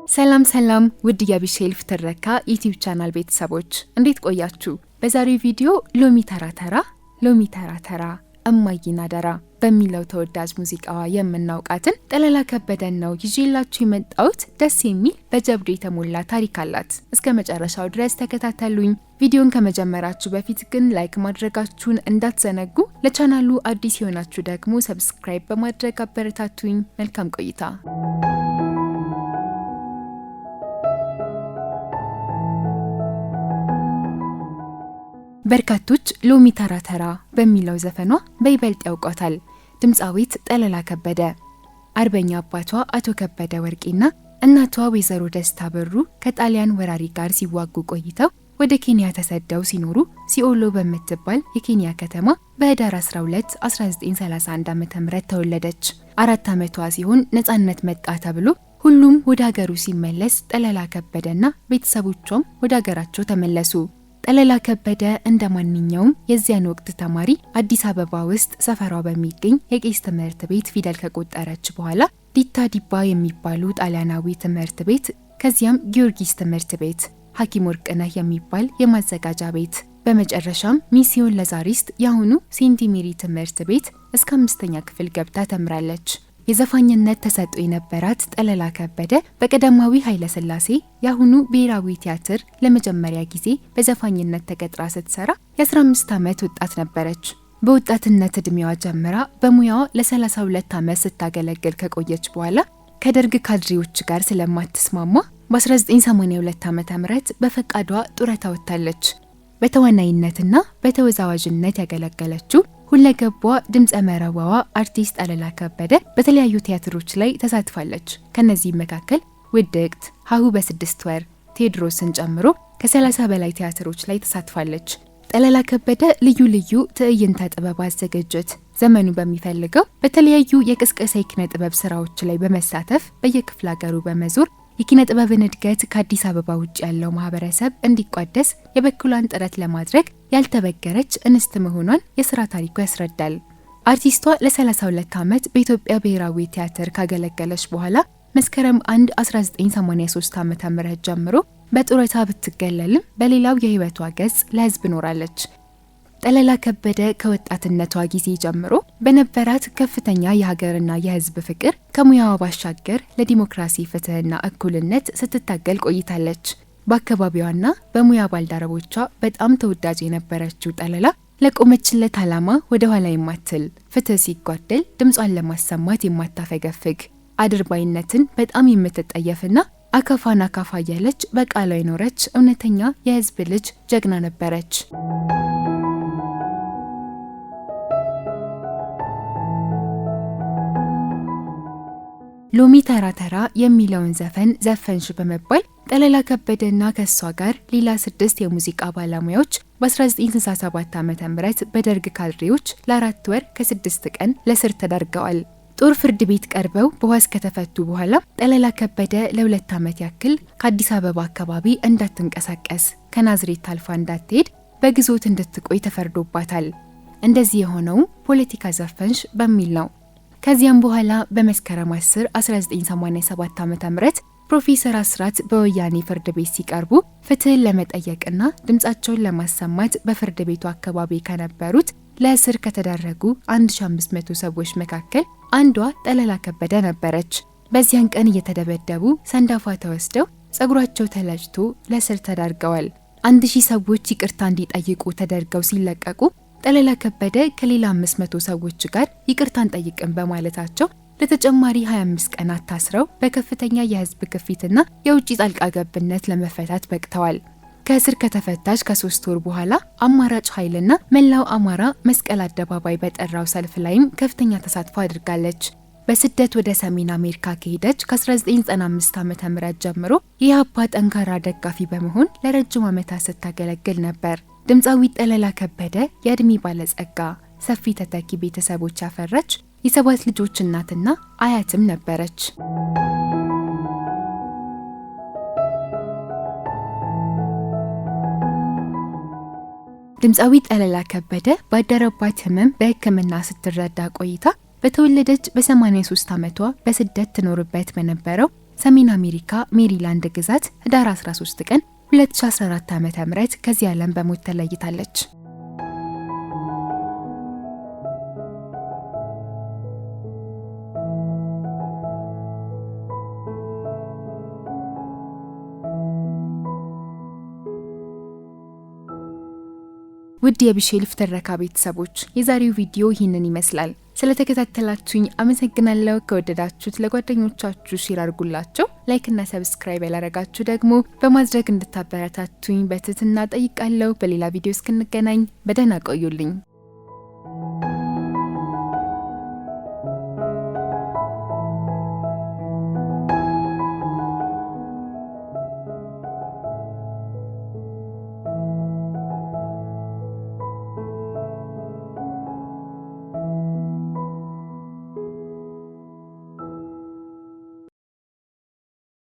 ሰላም ሰላም ውድ የቢሼልፍ ትረካ ዩቲዩብ ቻናል ቤተሰቦች እንዴት ቆያችሁ? በዛሬው ቪዲዮ ሎሚ ተራ ተራ እማዬን አደራ በሚለው ተወዳጅ ሙዚቃዋ የምናውቃትን ጠለላ ከበደን ነው ይዤላችሁ የመጣሁት። ደስ የሚል በጀብዱ የተሞላ ታሪክ አላት። እስከ መጨረሻው ድረስ ተከታተሉኝ። ቪዲዮን ከመጀመራችሁ በፊት ግን ላይክ ማድረጋችሁን እንዳትዘነጉ። ለቻናሉ አዲስ የሆናችሁ ደግሞ ሰብስክራይብ በማድረግ አበረታቱኝ። መልካም ቆይታ። በርካቶች ሎሚ ተራ በሚለው ዘፈኗ በይበልጥ ያውቋታል። ድምፃዊት ጠለላ ከበደ አርበኛ አባቷ አቶ ከበደ ወርቄና እናቷ ወይዘሮ ደስታ በሩ ከጣሊያን ወራሪ ጋር ሲዋጉ ቆይተው ወደ ኬንያ ተሰደው ሲኖሩ ሲኦሎ በምትባል የኬንያ ከተማ በህዳር 12 1931 ዓ.ም ተወለደች። 4 ዓመቷ ሲሆን ነፃነት መጣ ተብሎ ሁሉም ወደ ሀገሩ ሲመለስ ጠለላ ከበደና ቤተሰቦቿም ወደ ሀገራቸው ተመለሱ። ጠለላ ከበደ እንደ ማንኛውም የዚያን ወቅት ተማሪ አዲስ አበባ ውስጥ ሰፈሯ በሚገኝ የቄስ ትምህርት ቤት ፊደል ከቆጠረች በኋላ ዲታ ዲባ የሚባሉ ጣሊያናዊ ትምህርት ቤት፣ ከዚያም ጊዮርጊስ ትምህርት ቤት፣ ሐኪም ወርቅነህ የሚባል የማዘጋጃ ቤት፣ በመጨረሻም ሚስዮን ለዛሪስት የአሁኑ ሴንት ሜሪ ትምህርት ቤት እስከ 5ኛ ክፍል ገብታ ተምራለች። የዘፋኝነት ተሰጥኦ የነበራት ጠለላ ከበደ በቀዳማዊ ኃይለ ሥላሴ የአሁኑ ብሔራዊ ቲያትር ለመጀመሪያ ጊዜ በዘፋኝነት ተቀጥራ ስትሰራ የ15 ዓመት ወጣት ነበረች። በወጣትነት ዕድሜዋ ጀምራ በሙያዋ ለ32 ዓመት ስታገለግል ከቆየች በኋላ ከደርግ ካድሬዎች ጋር ስለማትስማማ በ1982 ዓ.ም በፈቃዷ ጡረታ ወጥታለች። በተዋናይነትና በተወዛዋዥነት ያገለገለችው ሁለገቧ ድምጸ መረዋዋ አርቲስት ጠለላ ከበደ በተለያዩ ቲያትሮች ላይ ተሳትፋለች። ከነዚህ መካከል ውድቅት፣ ሀሁ በ6 ወር፣ ቴዎድሮስን ጨምሮ ከ30 በላይ ቲያትሮች ላይ ተሳትፋለች። ጠለላ ከበደ ልዩ ልዩ ትዕይንተ ጥበብ አዘጋጀት ዘመኑ በሚፈልገው በተለያዩ የቅስቀሳ የኪነ ጥበብ ስራዎች ላይ በመሳተፍ በየክፍለ ሀገሩ በመዞር የኪነ ጥበብን እድገት ከአዲስ አበባ ውጭ ያለው ማህበረሰብ እንዲቋደስ የበኩሏን ጥረት ለማድረግ ያልተበገረች እንስት መሆኗን የስራ ታሪኩ ያስረዳል። አርቲስቷ ለ32 ዓመት በኢትዮጵያ ብሔራዊ ቲያትር ካገለገለች በኋላ መስከረም 1 1983 ዓ.ም ጀምሮ በጡረታ ብትገለልም በሌላው የህይወቷ ገጽ ለህዝብ ኖራለች። ጠለላ ከበደ ከወጣትነቷ ጊዜ ጀምሮ በነበራት ከፍተኛ የሀገርና የህዝብ ፍቅር ከሙያዋ ባሻገር ለዲሞክራሲ ፍትህና እኩልነት ስትታገል ቆይታለች። በአካባቢዋና በሙያ ባልደረቦቿ በጣም ተወዳጅ የነበረችው ጠለላ ለቆመችለት ዓላማ ወደ ኋላ የማትል፣ ፍትህ ሲጓደል ድምጿን ለማሰማት የማታፈገፍግ፣ አድርባይነትን በጣም የምትጠየፍና አካፋን አካፋ እያለች በቃሏ የኖረች እውነተኛ የህዝብ ልጅ ጀግና ነበረች። ሎሚ ተራ የሚለውን ዘፈን ዘፈንሽ በመባል ጠለላ ከበደና ከሷ ጋር ሌላ 6 የሙዚቃ ባለሙያዎች በ1967 ዓ.ም በደርግ ካድሬዎች ለ4 ወር ከ6 ቀን ለስር ተዳርገዋል። ጦር ፍርድ ቤት ቀርበው በዋስ ከተፈቱ በኋላ ጠለላ ከበደ ለ2 ዓመት ያክል ከአዲስ አበባ አካባቢ እንዳትንቀሳቀስ፣ ከናዝሬት አልፋ እንዳትሄድ በግዞት እንድትቆይ ተፈርዶባታል። እንደዚህ የሆነው ፖለቲካ ዘፈንሽ በሚል ነው። ከዚያም በኋላ በመስከረም 10 1987 ዓ.ም ፕሮፌሰር አስራት በወያኔ ፍርድ ቤት ሲቀርቡ ፍትህን ለመጠየቅና ድምጻቸውን ለማሰማት በፍርድ ቤቱ አካባቢ ከነበሩት ለእስር ከተዳረጉ 1500 ሰዎች መካከል አንዷ ጠለላ ከበደ ነበረች። በዚያን ቀን እየተደበደቡ ሰንዳፋ ተወስደው ጸጉራቸው ተላጭቶ ለእስር ተዳርገዋል። 1000 ሰዎች ይቅርታ እንዲጠይቁ ተደርገው ሲለቀቁ ጠለላ ከበደ ከሌላ 500 ሰዎች ጋር ይቅርታን ጠይቅን በማለታቸው ለተጨማሪ 25 ቀናት ታስረው በከፍተኛ የህዝብ ግፊትና የውጭ ጣልቃ ገብነት ለመፈታት በቅተዋል። ከእስር ከተፈታች ከ3 ወር በኋላ አማራጭ ኃይልና መላው አማራ መስቀል አደባባይ በጠራው ሰልፍ ላይም ከፍተኛ ተሳትፎ አድርጋለች። በስደት ወደ ሰሜን አሜሪካ ከሄደች ከ1995 ዓ.ም ጀምሮ የኢህአፓ ጠንካራ ደጋፊ በመሆን ለረጅም ዓመታት ስታገለግል ነበር። ድምፃዊት ጠለላ ከበደ የእድሜ ባለጸጋ ሰፊ ተተኪ ቤተሰቦች ያፈራች የ7 ልጆች እናትና አያትም ነበረች። ድምፃዊት ጠለላ ከበደ ባደረባት ህመም በሕክምና ስትረዳ ቆይታ በተወለደች በ83 ዓመቷ በስደት ትኖርበት በነበረው ሰሜን አሜሪካ ሜሪላንድ ግዛት ህዳር 13 ቀን 2014 ዓ.ም ከዚህ ዓለም በሞት ተለይታለች። ውድ የቢሼልፍ ትረካ ቤተሰቦች የዛሬው ቪዲዮ ይህንን ይመስላል። ስለተከታተላችሁኝ አመሰግናለሁ። ከወደዳችሁት ለጓደኞቻችሁ ሼር አድርጉላቸው። ላይክ እና ሰብስክራይብ ያላረጋችሁ ደግሞ በማድረግ እንድታበረታቱኝ በትህትና ጠይቃለሁ። በሌላ ቪዲዮ እስክንገናኝ በደህና ቆዩልኝ።